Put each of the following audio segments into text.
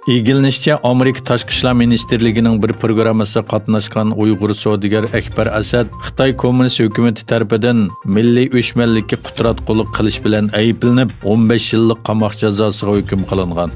İlgilenişçe Amerika Tashqi ishlar ministerligining bir programmasida qatnashgan Uyg'ur savdogar Akbar Asad Xitoy kommunist hukumati tarafidan milliy o'chmanlikka qudratqullik qilish bilan ayblanib 15 yillik qamoq jazosiga hukm qilingan.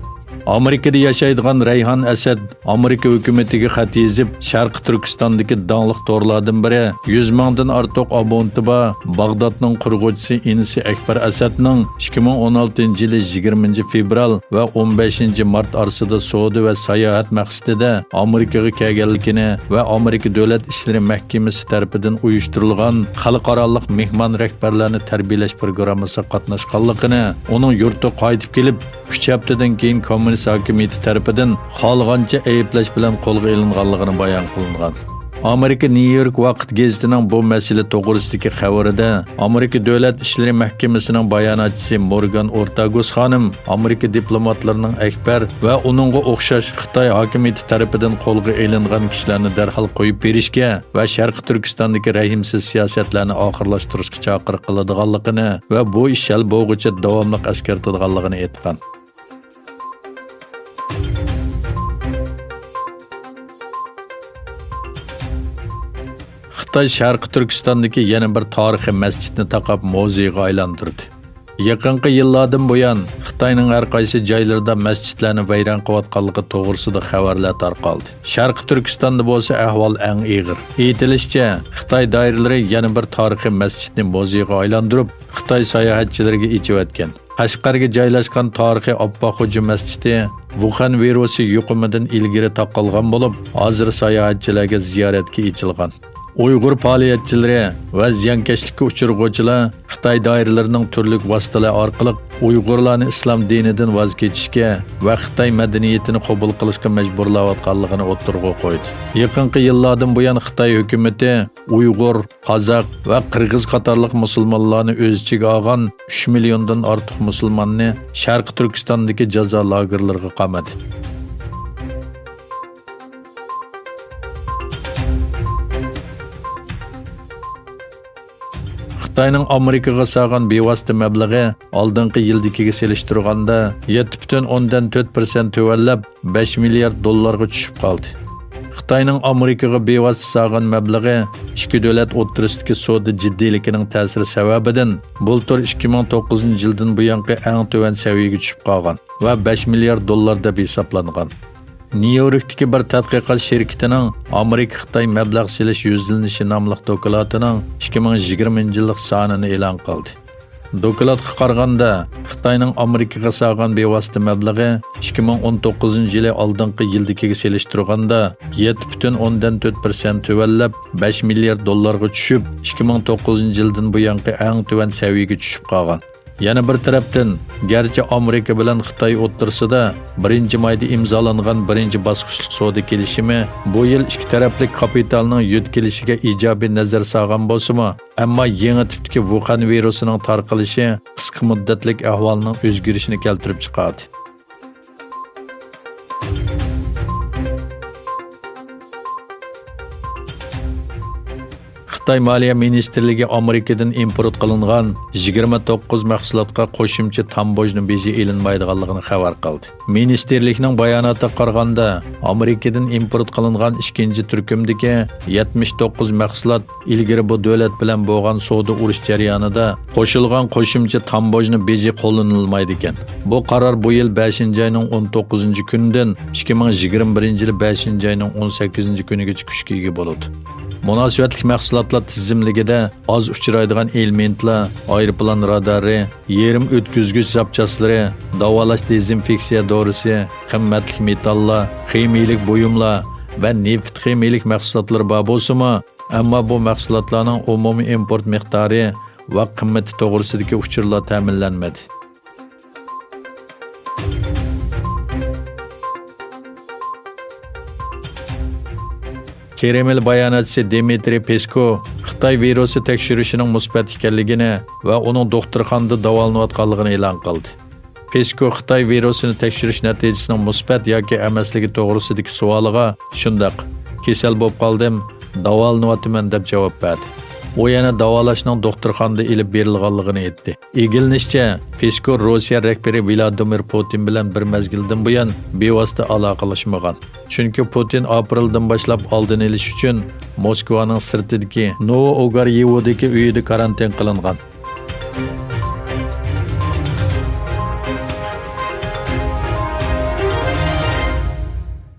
Amerikada yashaydigan Rayhan Asad Amerika hukumatiga xat yozib, Sharqi Turkistondagi donliq to'rlardan biri 100 mingdan ortiq abonenti bor Bag'dodning qurg'uvchisi inisi Akbar Asadning 2016-yil 20 fevral va 15 mart orasida savdo va sayohat maqsadida Amerikaga kelganligini va Amerika davlat ishlari mahkamasi tomonidan uyushtirilgan xalqaro mehmon rahbarlarni tarbiyalash programmasiga qatnashganligini, uning yurtiga qaytib kelib 3 haftadan keyin kommunist hokimiyati tomonidan xohlagancha ayblash bilan qo'lga olinganligini bayon qilingan. Amerika New York vaqt gazetining bu masala to'g'risidagi xabarida Amerika davlat ishlari mahkamasining bayonotchisi Morgan Ortagus xonim Amerika diplomatlarining Akbar va uningga o'xshash Xitoy hokimiyati tomonidan qo'lga olingan kishilarni darhol qo'yib berishga va Sharqi Turkistondagi rahimsiz siyosatlarni oxirlashtirishga chaqiriq qiladiganligini va bu ish hal bo'lguncha davomli eskartadiganligini aytgan. Xitoy Sharqi Turkistondagi yana bir tarixiy masjidni taqab muzeyga aylantirdi. Yaqinqi yillardan buyon Xitoyning har qaysi joylarida masjidlarni vayron qilayotganligi to'g'risida xabarlar tarqaldi. Sharqi Turkistonda bo'lsa ahvol eng og'ir. Aytilishicha, Xitoy doiralari yana bir tarixiy masjidni muzeyga aylantirib, Xitoy sayohatchilariga ichayotgan. Qashqarga joylashgan tarixiy Oppoqxo'ja masjidi Wuhan virusi yuqumidan ilgari taqalgan bo'lib, hozir sayohatchilarga ziyoratga ochilgan. Uyg'ur faoliyatchilari va ziyonkashlikka uchirg'uvchilar Xitoy doiralarining turli vositalar orqali Uyg'urlarni islom dinidan voz kechishga va Xitoy madaniyatini qabul qilishga majburlayotganligini o'ttirg'a qo'ydi. Yaqinqi yillardan buyon Xitoy hukumati Uyg'ur, Qozoq va Qirg'iz qatorliq musulmonlarni o'z ichiga olgan 3 milliondan ortiq musulmonni Sharqi Turkistondagi jazo lagerlariga qamadi. Xitoyning Amerikaga sağan bevosita mablag'i oldingi yildagiga selishtirganda 7,4% tuvallab 5 milliard dollarga tushib qoldi. Xitoyning Amerikaga bevosita sağan mablag'i ikki davlat o'rtasidagi savdo jiddiyligining ta'siri sababidan bultur 2009-yildan buyongi eng tuvan saviyaga tushib qolgan va 5 milliard dollar deb hisoblangan. New York'taki bir tadqiqot şirketining Amerika-Xitoy mablag' selish yuzlanishi nomli doklatining 2020-yillik sonini e'lon qildi. Dokladga qaraganda, Xitoyning Amerikaga sağan bevosita mablag'i 2019-yil oldingi yildagiga selishtirganda 7,4% tuvallab 5 milliard dollarga tushib, 2009-yildan buyongi eng tuvan saviyaga tushib qolgan. Yana bir tarafdan, garchi Amerika bilan Xitoy o'rtasida 1-mayda imzolangan birinchi bosqichlik savdo kelishimi bu yil ikki taraflik kapitalning yutkilishiga ijobiy nazar solgan bo'lsa-mu, ammo yangi tipdagi Wuhan virusining tarqalishi qisqa muddatlik ahvolning o'zgarishini keltirib chiqardi. Xitoy Moliya Ministerligi Amerikadan import qilingan 29 mahsulotga qo'shimcha tambojni beji elinmaydiganligini xabar qildi. Ministerlikning bayonotiga qaraganda, Amerikadan import qilingan ikkinchi turkumdagi 79 mahsulot ilgari bu davlat bilan bo'lgan savdo urush jarayonida qo'shilgan qo'shimcha tambojni beji qo'llanilmaydi ekan. Bu qaror bu yil 5-oyning 19-kunidan 2021-yil 5-oyning 18-kunigacha kuchga ega bo'ladi. Munosabatli mahsulotlar tizimligida oz uchraydigan elementlar, aeroplan radari, yerim o'tkazgich zapchaslari, davolash dezinfeksiya dorisi, qimmatli metallar, ximiyalik buyumlar va neft ximiyalik mahsulotlar bor bo'lsa-mu, ammo bu mahsulotlarning umumiy import miqdori va qimmati to'g'risidagi uchurlar ta'minlanmadi. Kreml bayonotchisi Dmitry Peskov Xitoy virusi tekshirishining musbat ekanligini va uning doktorxonada davolanayotganligini e'lon qildi. Peskov Xitoy virusini tekshirish natijasining musbat yoki emasligi to'g'risidagi savoliga shundoq: "Kasal bo'lib qoldim, davolanyapman" deb javob berdi. u yana davolashning doktorxonada ilib berilganligini aytdi. Egilinishcha, Peskov Rossiya rahbari Vladimir Putin bilan bir mezgildan buyon bevosita aloqalashmagan. Chunki Putin apreldan boshlab oldini olish uchun Moskvaning sirtidagi Novo-Ogaryevdagi uyida karantin qilingan.